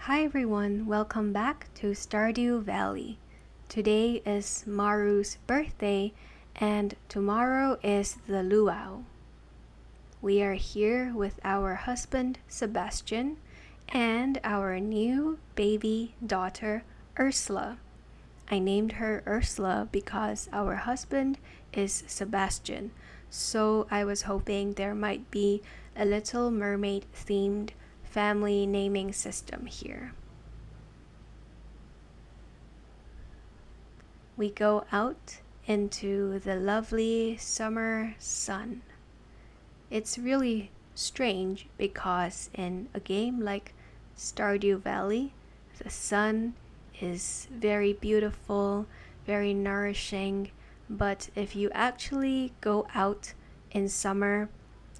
Hi everyone, welcome back to Stardew Valley. Today is Maru's birthday and tomorrow is the luau. We are here with our husband Sebastian and our new baby daughter Ursula. I named her Ursula because our husband is Sebastian, so I was hoping there might be a Little Mermaid themed family naming system here. We go out into the lovely summer sun. It's really strange because in a game like Stardew Valley, the sun is very beautiful, very nourishing, but if you actually go out in summer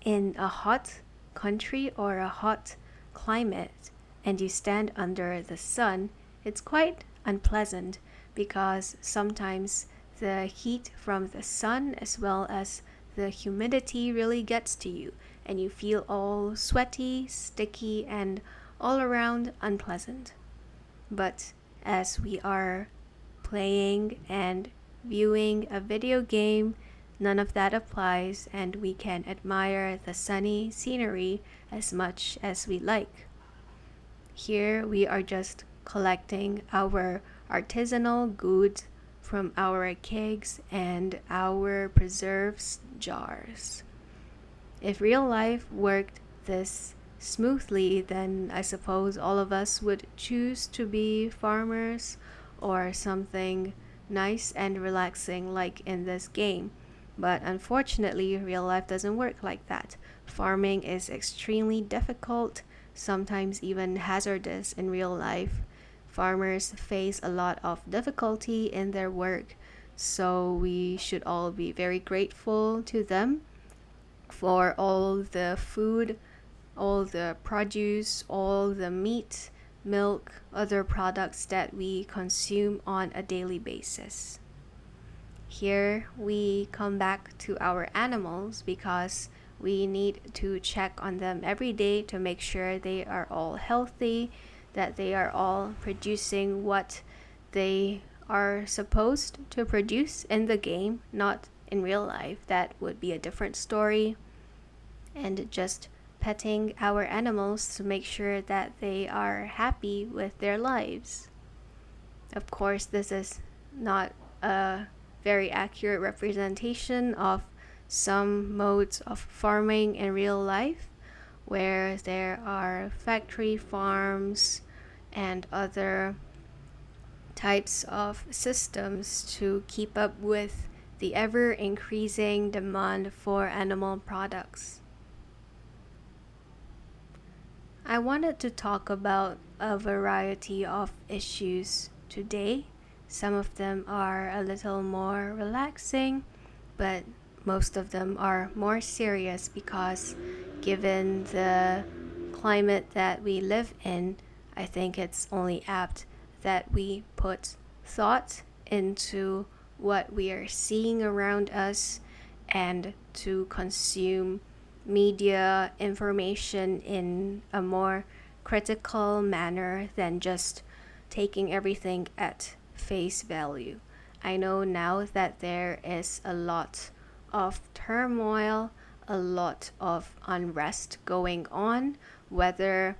in a hot country or a hot climate and you stand under the sun, it's quite unpleasant because sometimes the heat from the sun as well as the humidity really gets to you and you feel all sweaty, sticky, and all around unpleasant. But as we are playing and viewing a video game, none of that applies and we can admire the sunny scenery as much as we like. Here we are just collecting our artisanal goods from our kegs and our preserves jars. If real life worked this smoothly, then I suppose all of us would choose to be farmers or something nice and relaxing like in this game. But unfortunately, real life doesn't work like that. Farming is extremely difficult, sometimes even hazardous in real life. Farmers face a lot of difficulty in their work, so we should all be very grateful to them for all the food, all the produce, all the meat, milk, other products that we consume on a daily basis. Here we come back to our animals because we need to check on them every day to make sure they are all healthy, that they are all producing what they are supposed to produce in the game, not in real life. That would be a different story. And just petting our animals to make sure that they are happy with their lives. Of course, this is not a very accurate representation of some modes of farming in real life, where there are factory farms and other types of systems to keep up with the ever increasing demand for animal products. I wanted to talk about a variety of issues today. Some of them are a little more relaxing, but most of them are more serious because given the climate that we live in, I think it's only apt that we put thought into what we are seeing around us and to consume media information in a more critical manner than just taking everything at face value. I know now that there is a lot of turmoil, a lot of unrest going on, whether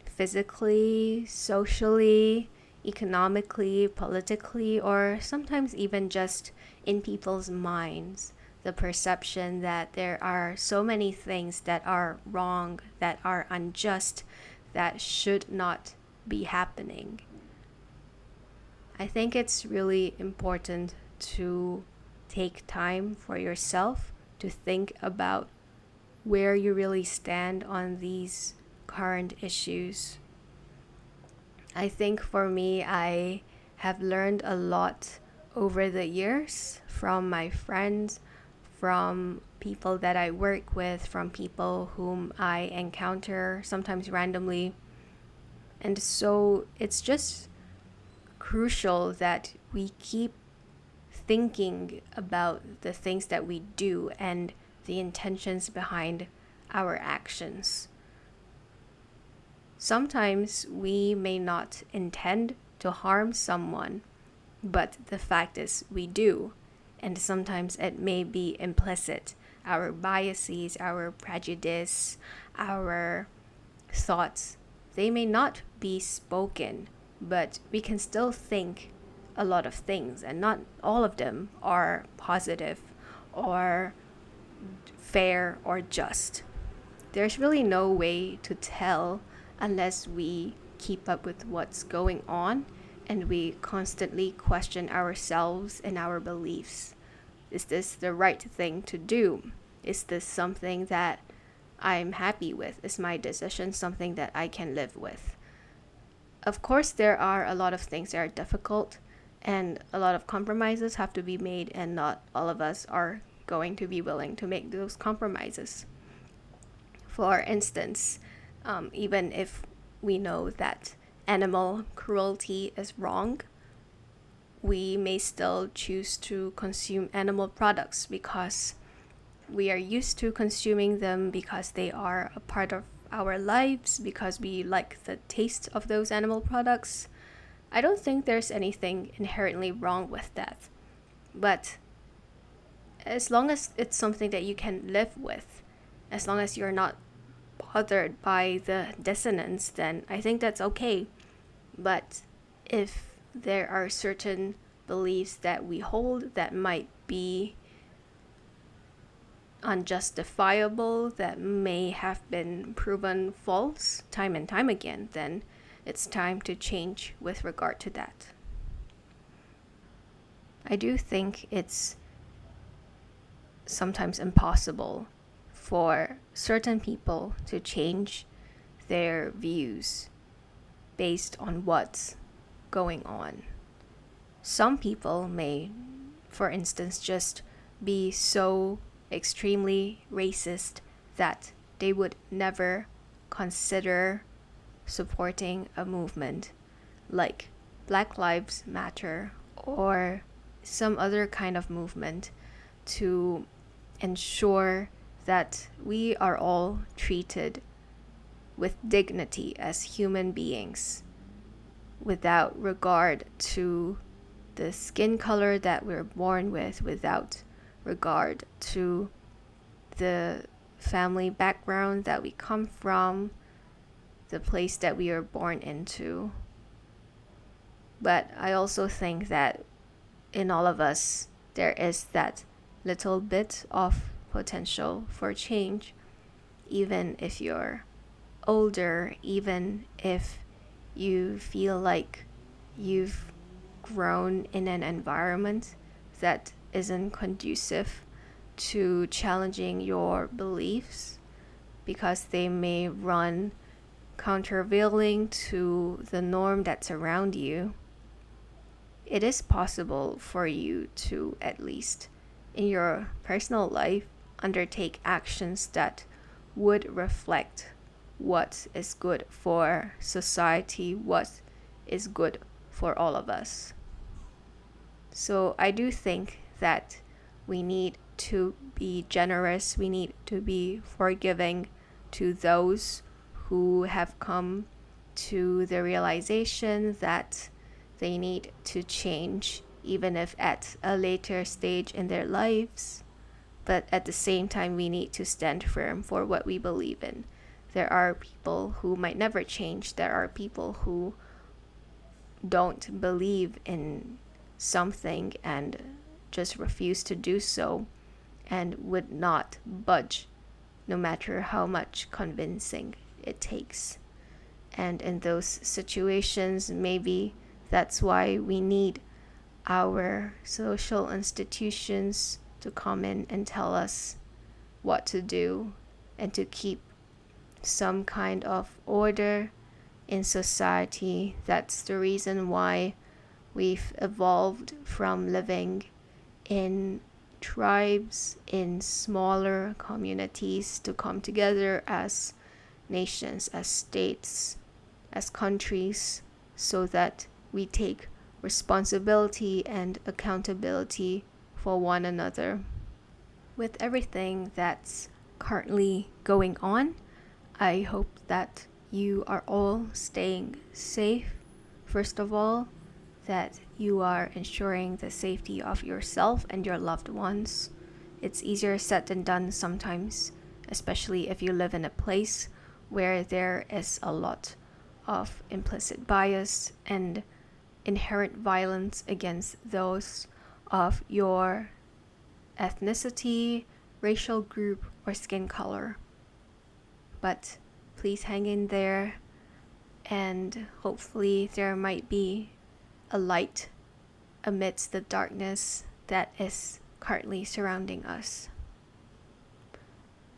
physically, socially, economically, politically, or sometimes even just in people's minds. The perception that there are so many things that are wrong, that are unjust, that should not be happening. I think it's really important to take time for yourself to think about where you really stand on these current issues. I think for me, I have learned a lot over the years from my friends, from people that I work with, from people whom I encounter sometimes randomly. And so it's just crucial that we keep thinking about the things that we do and the intentions behind our actions. Sometimes we may not intend to harm someone, but the fact is we do. And sometimes it may be implicit. Our biases, our prejudice, our thoughts, they may not be spoken, but we can still think a lot of things, and not all of them are positive or fair or just. There's really no way to tell unless we keep up with what's going on and we constantly question ourselves and our beliefs. Is this the right thing to do? Is this something that I'm happy with? Is my decision something that I can live with? Of course, there are a lot of things that are difficult and a lot of compromises have to be made, and not all of us are going to be willing to make those compromises. For instance, even if we know that animal cruelty is wrong, we may still choose to consume animal products because we are used to consuming them, because they are a part of our lives, because we like the taste of those animal products. I don't think there's anything inherently wrong with that. But as long as it's something that you can live with, as long as you're not bothered by the dissonance, then I think that's okay. But if there are certain beliefs that we hold that might be unjustifiable, that may have been proven false time and time again, then it's time to change with regard to that. I do think it's sometimes impossible for certain people to change their views based on what's going on. Some people may, for instance, just be so extremely racist that they would never consider supporting a movement like Black Lives Matter or some other kind of movement to ensure that we are all treated with dignity as human beings without regard to the skin color that we're born with, without regard to the family background that we come from, the place that we are born into. But I also think that in all of us, there is that little bit of potential for change, even if you're older, even if you feel like you've grown in an environment that isn't conducive to challenging your beliefs because they may run countervailing to the norm that's around you. It is possible for you to, at least in your personal life, undertake actions that would reflect what is good for society, what is good for all of us. So I do think that we need to be generous, we need to be forgiving to those who have come to the realization that they need to change, even if at a later stage in their lives. But at the same time, we need to stand firm for what we believe in. There are people who might never change. There are people who don't believe in something and just refuse to do so and would not budge no matter how much convincing it takes. And in those situations, maybe that's why we need our social institutions to come in and tell us what to do and to keep some kind of order in society. That's the reason why we've evolved from living in tribes, in smaller communities, to come together as nations, as states, as countries, so that we take responsibility and accountability for one another. With everything that's currently going on, I hope that you are all staying safe, first of all, that you are ensuring the safety of yourself and your loved ones. It's easier said than done sometimes, especially if you live in a place where there is a lot of implicit bias and inherent violence against those of your ethnicity, racial group, or skin color. But please hang in there, and hopefully there might be a light amidst the darkness that is currently surrounding us.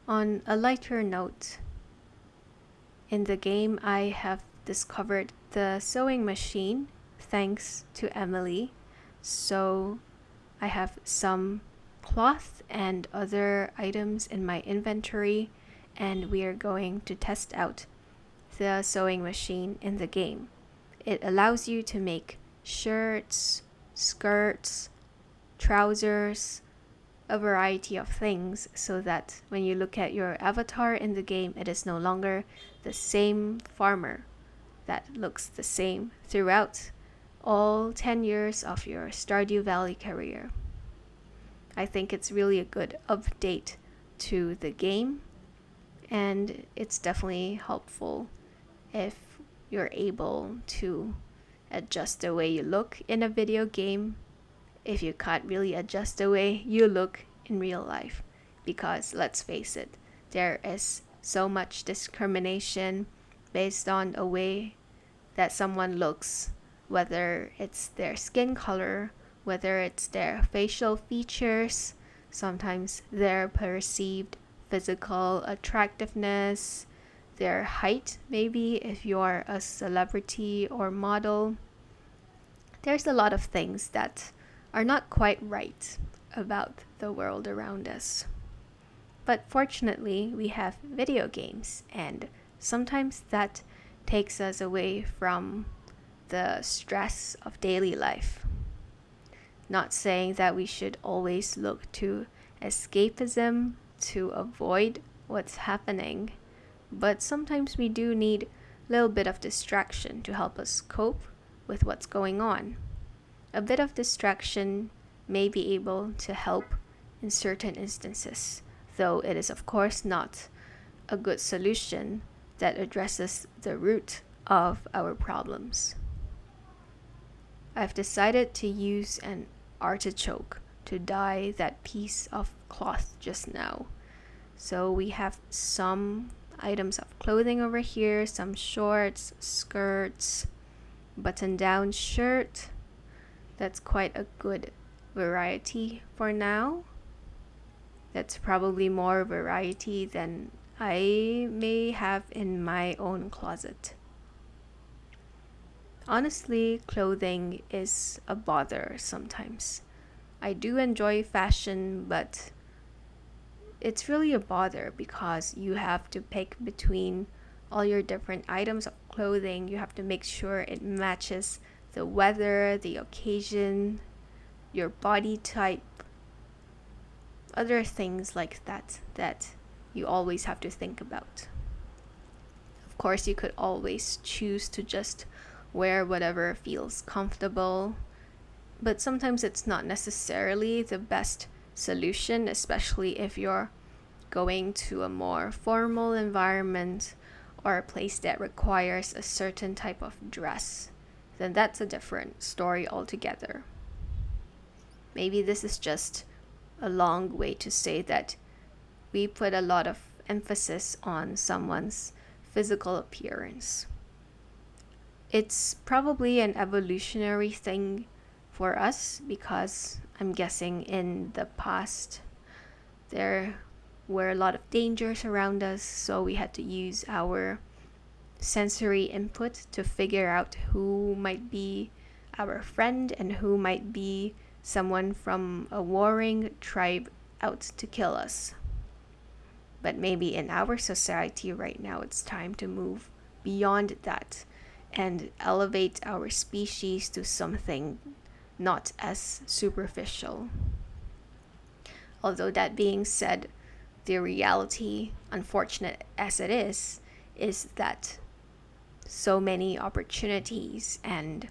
On a lighter note, in the game I have discovered the sewing machine thanks to Emily, so I have some cloth and other items in my inventory, and we are going to test out the sewing machine in the game. It allows you to make shirts, skirts, trousers, a variety of things, so that when you look at your avatar in the game, it is no longer the same farmer that looks the same throughout all 10 years of your Stardew Valley career. I think it's really a good update to the game, and it's definitely helpful if you're able to adjust the way you look in a video game if you can't really adjust the way you look in real life. Because let's face it, there is so much discrimination based on a way that someone looks, whether it's their skin color, whether it's their facial features, sometimes their perceived physical attractiveness, their height, maybe if you're a celebrity or model. There's a lot of things that are not quite right about the world around us. But fortunately, we have video games, and sometimes that takes us away from the stress of daily life. Not saying that we should always look to escapism to avoid what's happening, but sometimes we do need a little bit of distraction to help us cope with what's going on. A bit of distraction may be able to help in certain instances, though it is of course not a good solution that addresses the root of our problems. I've decided to use an artichoke to dye that piece of cloth just now. So we have some items of clothing over here, some shorts, skirts, button-down shirt. That's quite a good variety for now. That's probably more variety than I may have in my own closet. Honestly, clothing is a bother sometimes. I do enjoy fashion, but it's really a bother because you have to pick between all your different items of clothing. You have to make sure it matches the weather, the occasion, your body type, other things like that you always have to think about. Of course, you could always choose to just wear whatever feels comfortable, but sometimes it's not necessarily the best solution, especially if you're going to a more formal environment or a place that requires a certain type of dress. Then that's a different story altogether. Maybe this is just a long way to say that we put a lot of emphasis on someone's physical appearance. It's probably an evolutionary thing for us because I'm guessing in the past there were a lot of dangers around us, so we had to use our sensory input to figure out who might be our friend and who might be someone from a warring tribe out to kill us. But maybe in our society right now, it's time to move beyond that and elevate our species to something not as superficial. Although that being said, the reality, unfortunate as it is that so many opportunities and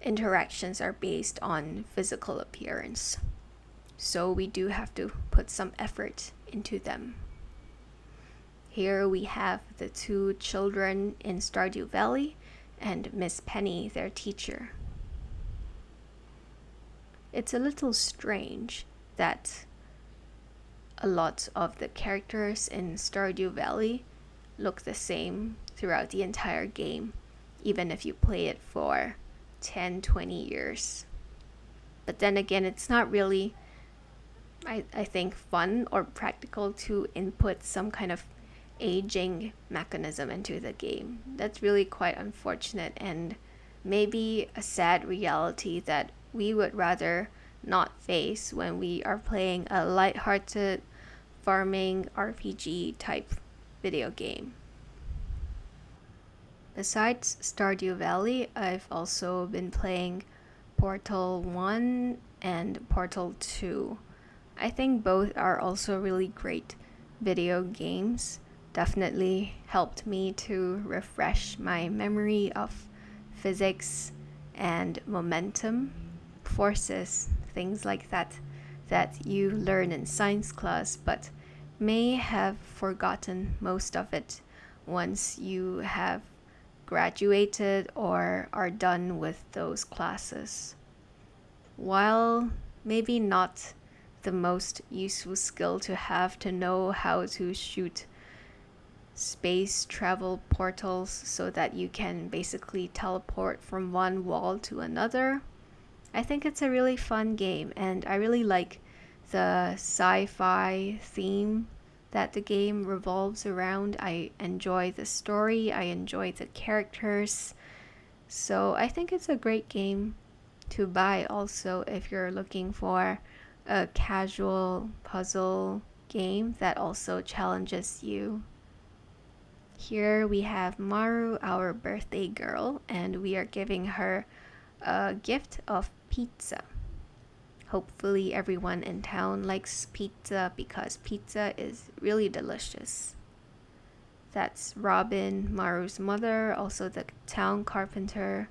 interactions are based on physical appearance. So we do have to put some effort into them. Here we have the two children in Stardew Valley and Miss Penny, their teacher. It's a little strange that a lot of the characters in Stardew Valley look the same throughout the entire game, even if you play it for 10-20 years. But then again, it's not really, I think, fun or practical to input some kind of aging mechanism into the game. That's really quite unfortunate and maybe a sad reality that we would rather not face when we are playing a lighthearted farming RPG type video game. Besides Stardew Valley, I've also been playing Portal 1 and Portal 2. I think both are also really great video games. Definitely helped me to refresh my memory of physics and momentum, forces, things like that you learn in science class, but may have forgotten most of it once you have graduated or are done with those classes. While maybe not the most useful skill to have to know how to shoot space travel portals so that you can basically teleport from one wall to another, I think it's a really fun game, and I really like the sci-fi theme that the game revolves around. I enjoy the story, I enjoy the characters, so I think it's a great game to buy also if you're looking for a casual puzzle game that also challenges you. Here we have Maru, our birthday girl, and we are giving her a gift of pizza. Hopefully everyone in town likes pizza because pizza is really delicious. That's Robin, Maru's mother, also the town carpenter,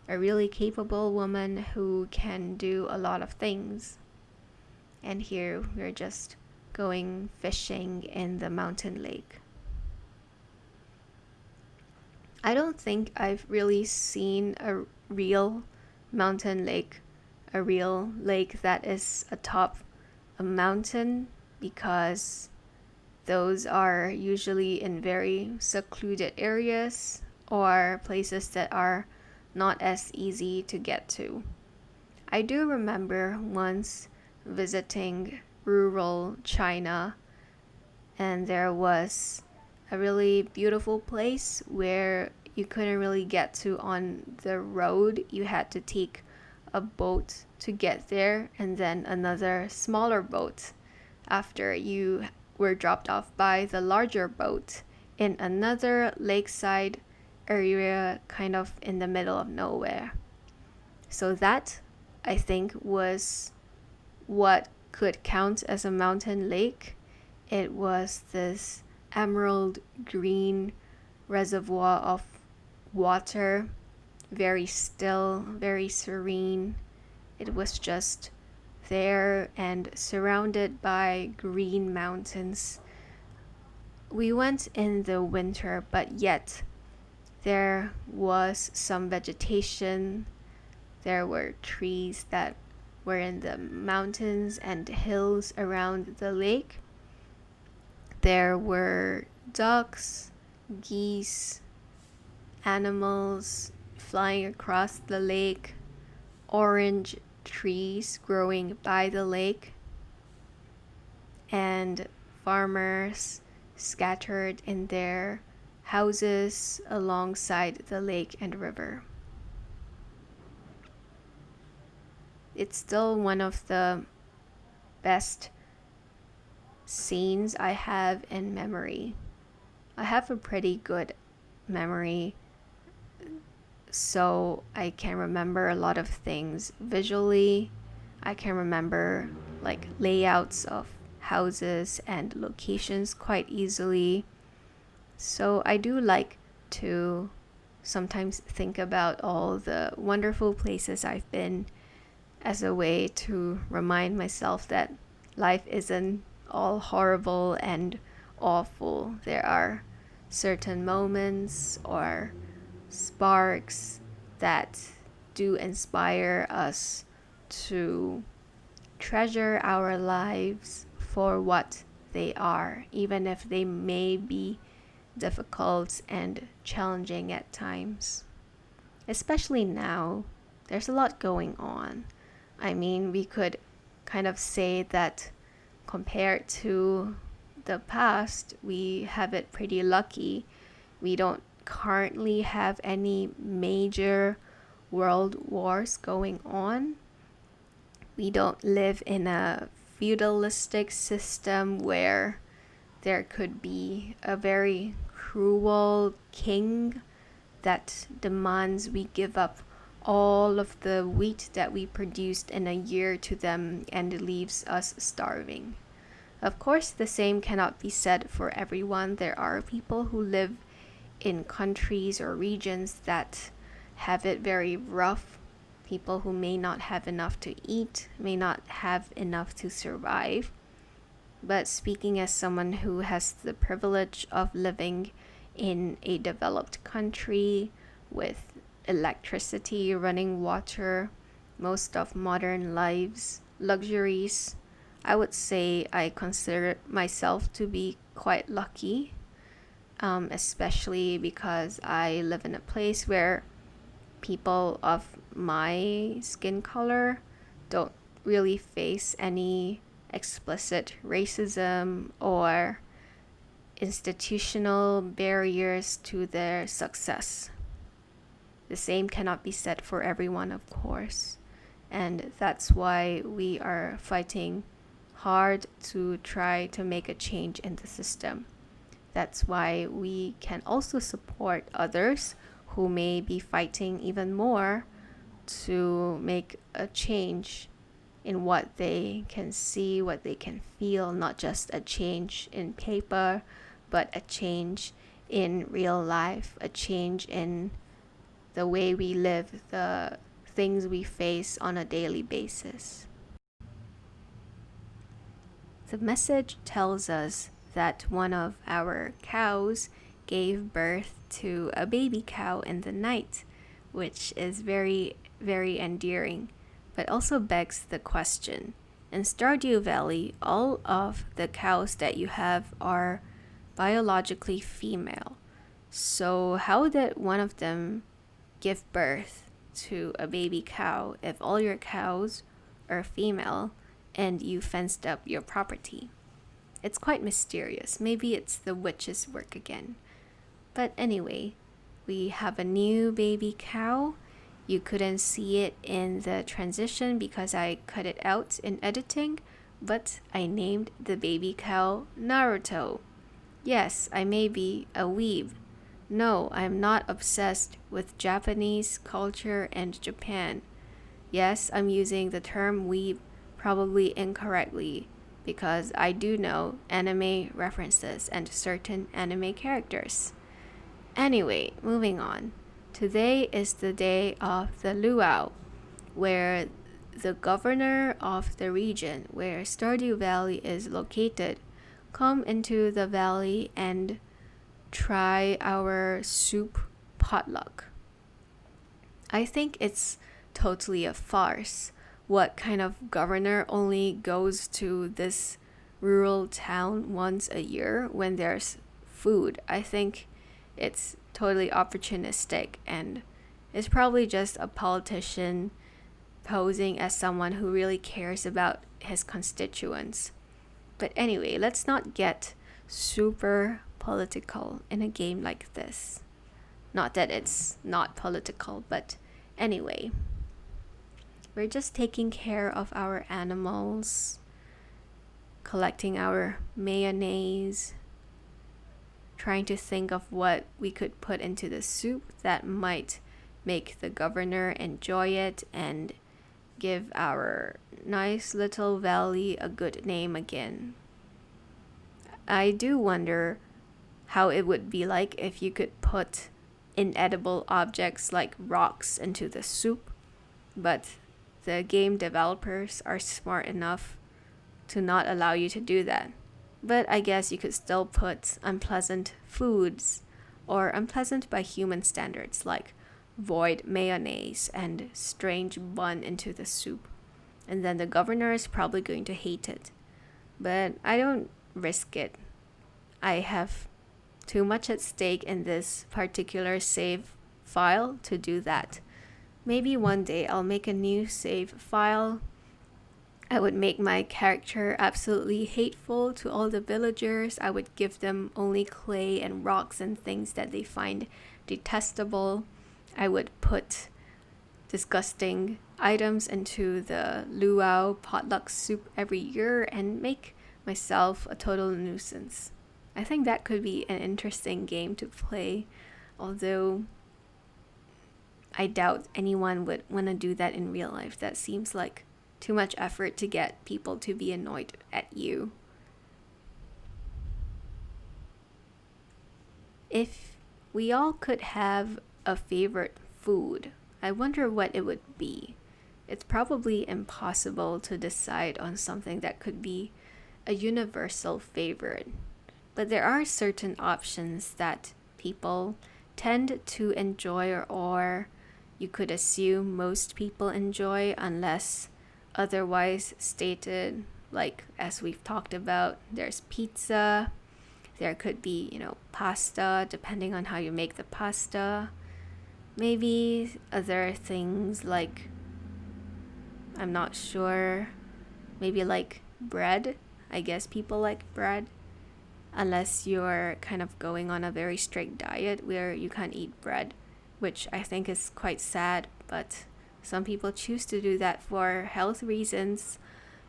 a really capable woman who can do a lot of things. And here we're just going fishing in the mountain lake. I don't think I've really seen a real mountain lake, a real lake that is atop a mountain, because those are usually in very secluded areas or places that are not as easy to get to. I do remember once visiting rural China, and there was a really beautiful place where you couldn't really get to on the road. You had to take a boat to get there, and then another smaller boat after you were dropped off by the larger boat in another lakeside area, kind of in the middle of nowhere. So that, I think, was what could count as a mountain lake. It was this emerald green reservoir of water, very still, very serene. It was just there and surrounded by green mountains. We went in the winter, but yet there was some vegetation. There were trees that were in the mountains and hills around the lake. There were ducks, geese, animals flying across the lake, orange trees growing by the lake, and farmers scattered in their houses alongside the lake and river. It's still one of the best scenes I have in memory. I have a pretty good memory, so I can remember a lot of things visually. I can remember like layouts of houses and locations quite easily. So I do like to sometimes think about all the wonderful places I've been as a way to remind myself that life isn't all horrible and awful. There are certain moments or sparks that do inspire us to treasure our lives for what they are, even if they may be difficult and challenging at times. Especially now, there's a lot going on. I mean, we could kind of say that compared to the past, we have it pretty lucky. We don't currently have any major world wars going on. We don't live in a feudalistic system where there could be a very cruel king that demands we give up all of the wheat that we produced in a year to them and leaves us starving. Of course, the same cannot be said for everyone. There are people who live in countries or regions that have it very rough. People who may not have enough to eat, may not have enough to survive. But speaking as someone who has the privilege of living in a developed country with electricity, running water, most of modern life's luxuries, I would say I consider myself to be quite lucky, especially because I live in a place where people of my skin color don't really face any explicit racism or institutional barriers to their success. The same cannot be said for everyone, of course, and that's why we are fighting hard to try to make a change in the system. That's why we can also support others who may be fighting even more to make a change in what they can see, what they can feel, not just a change in paper, but a change in real life, a change in the way we live, the things we face on a daily basis. The message tells us that one of our cows gave birth to a baby cow in the night, which is very, very endearing, but also begs the question. In Stardew Valley, all of the cows that you have are biologically female. So how did one of them give birth to a baby cow if all your cows are female and you fenced up your property? It's quite mysterious. Maybe it's the witch's work again. But anyway, we have a new baby cow. You couldn't see it in the transition because I cut it out in editing, but I named the baby cow Naruto. Yes, I may be a weeb. No, I'm not obsessed with Japanese culture and Japan. Yes, I'm using the term weeb probably incorrectly because I do know anime references and certain anime characters. Anyway, moving on. Today is the day of the luau, where the governor of the region where Stardew Valley is located come into the valley and try our soup potluck. I think it's totally a farce. What kind of governor only goes to this rural town once a year when there's food? I think it's totally opportunistic and it's probably just a politician posing as someone who really cares about his constituents. But anyway, let's not get super political in a game like this. Not that it's not political, but anyway. We're just taking care of our animals, collecting our mayonnaise, trying to think of what we could put into the soup that might make the governor enjoy it and give our nice little valley a good name again. I do wonder how it would be like if you could put inedible objects like rocks into the soup, but the game developers are smart enough to not allow you to do that. But I guess you could still put unpleasant foods, or unpleasant by human standards, like void mayonnaise and strange bun into the soup. And then the governor is probably going to hate it. But I don't risk it. I have too much at stake in this particular save file to do that. Maybe one day I'll make a new save file. I would make my character absolutely hateful to all the villagers. I would give them only clay and rocks and things that they find detestable. I would put disgusting items into the luau potluck soup every year and make myself a total nuisance. I think that could be an interesting game to play, although I doubt anyone would want to do that in real life. That seems like too much effort to get people to be annoyed at you. If we all could have a favorite food, I wonder what it would be. It's probably impossible to decide on something that could be a universal favorite. But there are certain options that people tend to enjoy, or you could assume most people enjoy unless otherwise stated. Like, as we've talked about, there's pizza, there could be, pasta, depending on how you make the pasta. Maybe other things like, I'm not sure, maybe like bread. I guess people like bread, unless you're kind of going on a very strict diet where you can't eat bread, which I think is quite sad, but some people choose to do that for health reasons,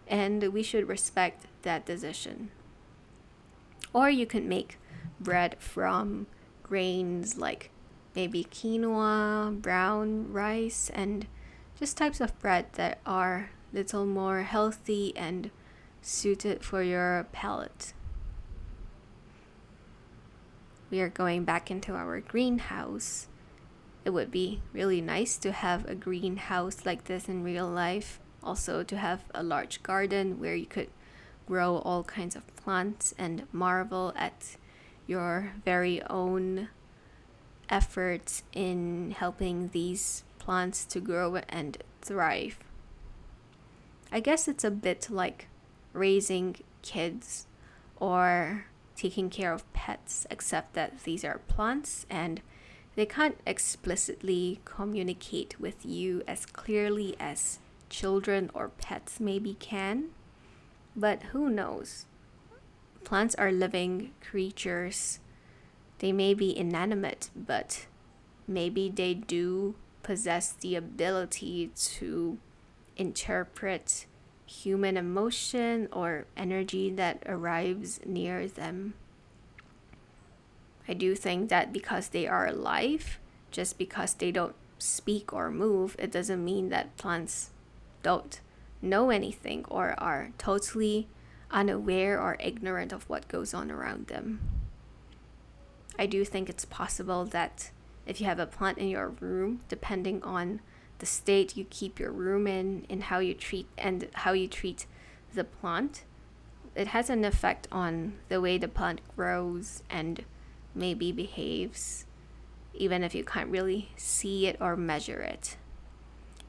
and we should respect that decision. Or you can make bread from grains like maybe quinoa, brown rice, and just types of bread that are a little more healthy and suited for your palate. We are going back into our greenhouse. It would be really nice to have a greenhouse like this in real life. Also to have a large garden where you could grow all kinds of plants and marvel at your very own efforts in helping these plants to grow and thrive. I guess it's a bit like raising kids or taking care of pets, except that these are plants and they can't explicitly communicate with you as clearly as children or pets maybe can. But who knows? Plants are living creatures. They may be inanimate, but maybe they do possess the ability to interpret human emotion or energy that arrives near them. I do think that because they are alive, just because they don't speak or move, it doesn't mean that plants don't know anything or are totally unaware or ignorant of what goes on around them. I do think it's possible that if you have a plant in your room, depending on the state you keep your room in how you treat the plant, it has an effect on the way the plant grows and maybe behaves, even if you can't really see it or measure it.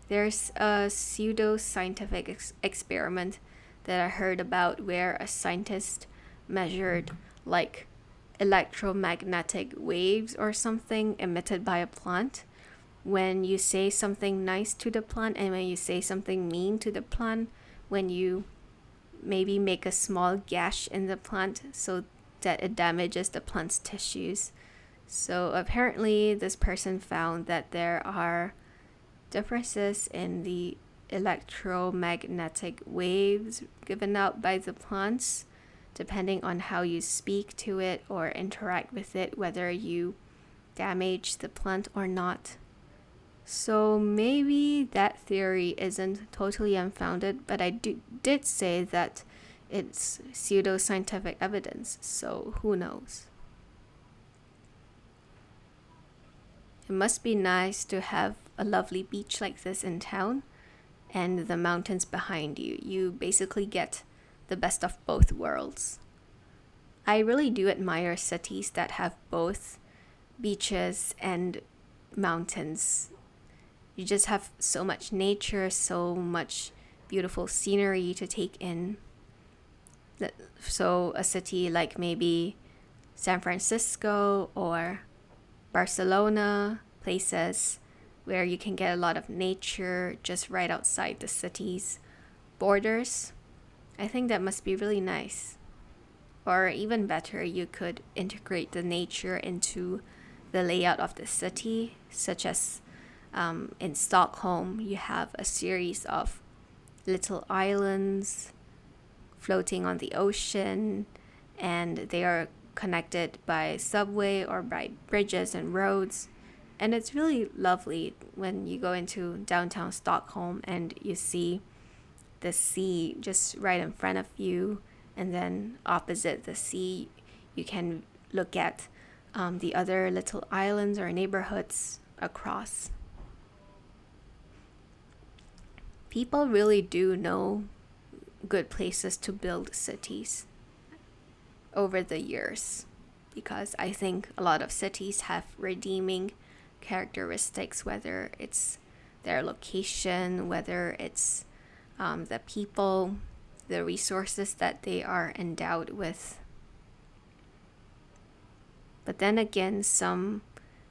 There's a pseudo-scientific experiment that I heard about where a scientist measured like electromagnetic waves or something emitted by a plant when you say something nice to the plant and when you say something mean to the plant, when you maybe make a small gash in the plant so that it damages the plant's tissues. So apparently this person found that there are differences in the electromagnetic waves given out by the plants depending on how you speak to it or interact with it, whether you damage the plant or not. So maybe that theory isn't totally unfounded, but I did say that it's pseudo-scientific evidence, so who knows? It must be nice to have a lovely beach like this in town and the mountains behind you. You basically get the best of both worlds. I really do admire cities that have both beaches and mountains. You just have so much nature, so much beautiful scenery to take in. So a city like maybe San Francisco or Barcelona, places where you can get a lot of nature just right outside the city's borders. I think that must be really nice. Or even better, you could integrate the nature into the layout of the city, such as in Stockholm, you have a series of little islands floating on the ocean, and they are connected by subway or by bridges and roads. And it's really lovely when you go into downtown Stockholm and you see the sea just right in front of you, and then opposite the sea you can look at the other little islands or neighborhoods across. People really do know good places to build cities over the years, because I think a lot of cities have redeeming characteristics, whether it's their location, whether it's the people, the resources that they are endowed with. But then again, some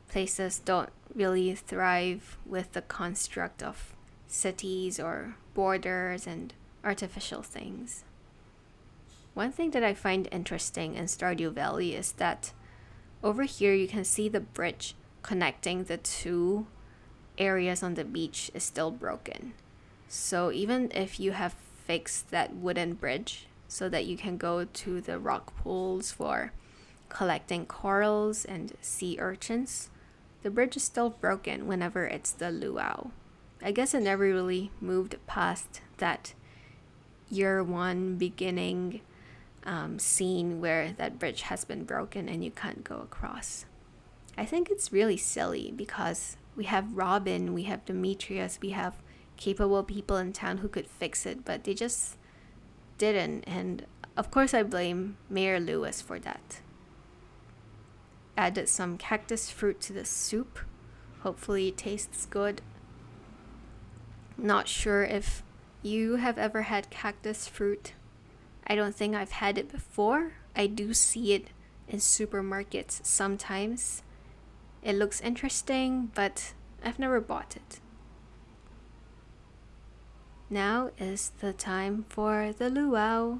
places don't really thrive with the construct of cities or borders and artificial things. One thing that I find interesting in Stardew Valley is that over here you can see the bridge connecting the two areas on the beach is still broken. So even if you have fixed that wooden bridge so that you can go to the rock pools for collecting corals and sea urchins, the bridge is still broken whenever it's the luau. I guess it never really moved past that year one beginning scene where that bridge has been broken and you can't go across. I think it's really silly because we have Robin, we have Demetrius, we have capable people in town who could fix it, but they just didn't. And of course I blame Mayor Lewis for that. Added some cactus fruit to the soup. Hopefully it tastes good. Not sure if you have ever had cactus fruit. I don't think I've had it before. I do see it in supermarkets sometimes. It looks interesting, but I've never bought it. Now is the time for the luau.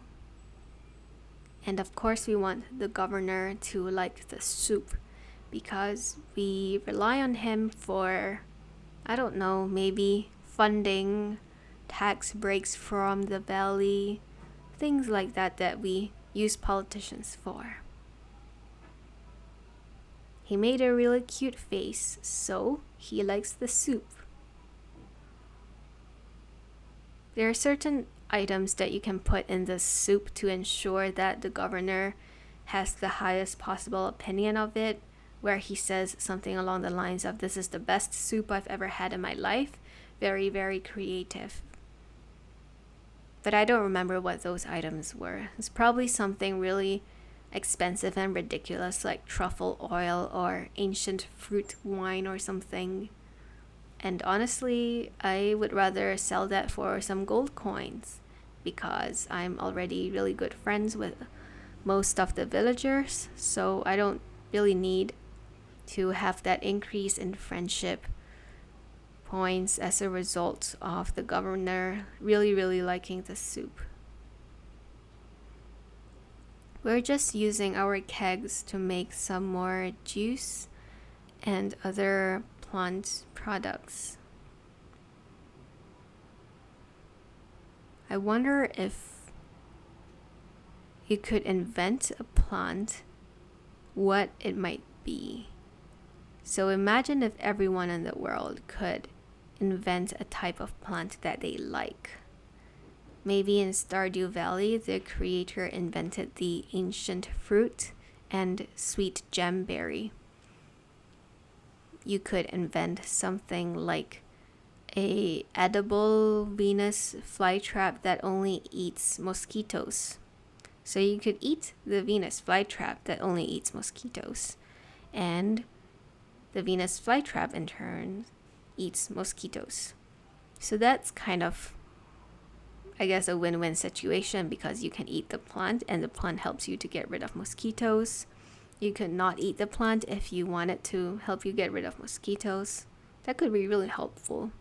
And of course we want the governor to like the soup because we rely on him for, I don't know, maybe funding, tax breaks from the valley, things like that that we use politicians for. He made a really cute face, so he likes the soup. There are certain items that you can put in the soup to ensure that the governor has the highest possible opinion of it, where he says something along the lines of, "This is the best soup I've ever had in my life." Very, very creative. But I don't remember what those items were. It's probably something really expensive and ridiculous like truffle oil or ancient fruit wine or something. And honestly, I would rather sell that for some gold coins because I'm already really good friends with most of the villagers, so I don't really need to have that increase in friendship points as a result of the governor really, really liking the soup. We're just using our kegs to make some more juice and other plant products. I wonder if you could invent a plant, what it might be. So imagine if everyone in the world could invent a type of plant that they like. Maybe in Stardew Valley, the creator invented the ancient fruit and sweet gemberry. you could invent something like a edible Venus flytrap that only eats mosquitoes. So you could eat the Venus flytrap that only eats mosquitoes, and the Venus flytrap in turn eats mosquitoes. So that's kind of, I guess, a win-win situation because you can eat the plant and the plant helps you to get rid of mosquitoes. You could not eat the plant if you want it to help you get rid of mosquitoes. That could be really helpful.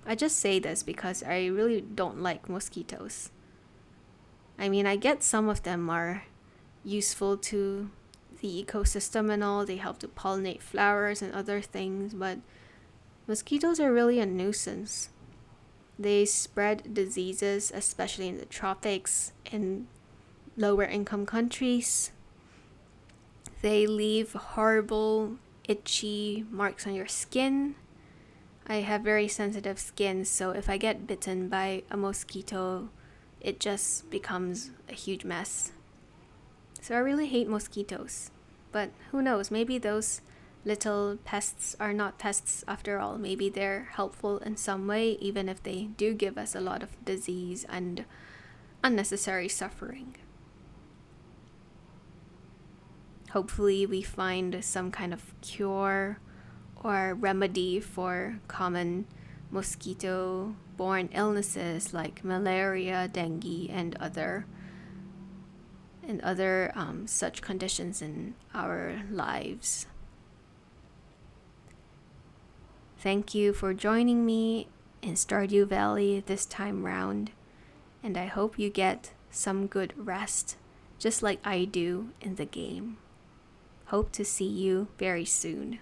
I just say this because I really don't like mosquitoes. I mean, I get some of them are useful to the ecosystem and all. They help to pollinate flowers and other things, but mosquitoes are really a nuisance. They spread diseases, especially in the tropics, in lower income countries. They leave horrible, itchy marks on your skin. I have very sensitive skin, so if I get bitten by a mosquito, it just becomes a huge mess. So I really hate mosquitoes. But who knows, maybe those little pests are not pests after all. Maybe they're helpful in some way, even if they do give us a lot of disease and unnecessary suffering. Hopefully we find some kind of cure or remedy for common mosquito-borne illnesses like malaria, dengue, and other such conditions in our lives. Thank you for joining me in Stardew Valley this time round, and I hope you get some good rest, just like I do in the game. Hope to see you very soon.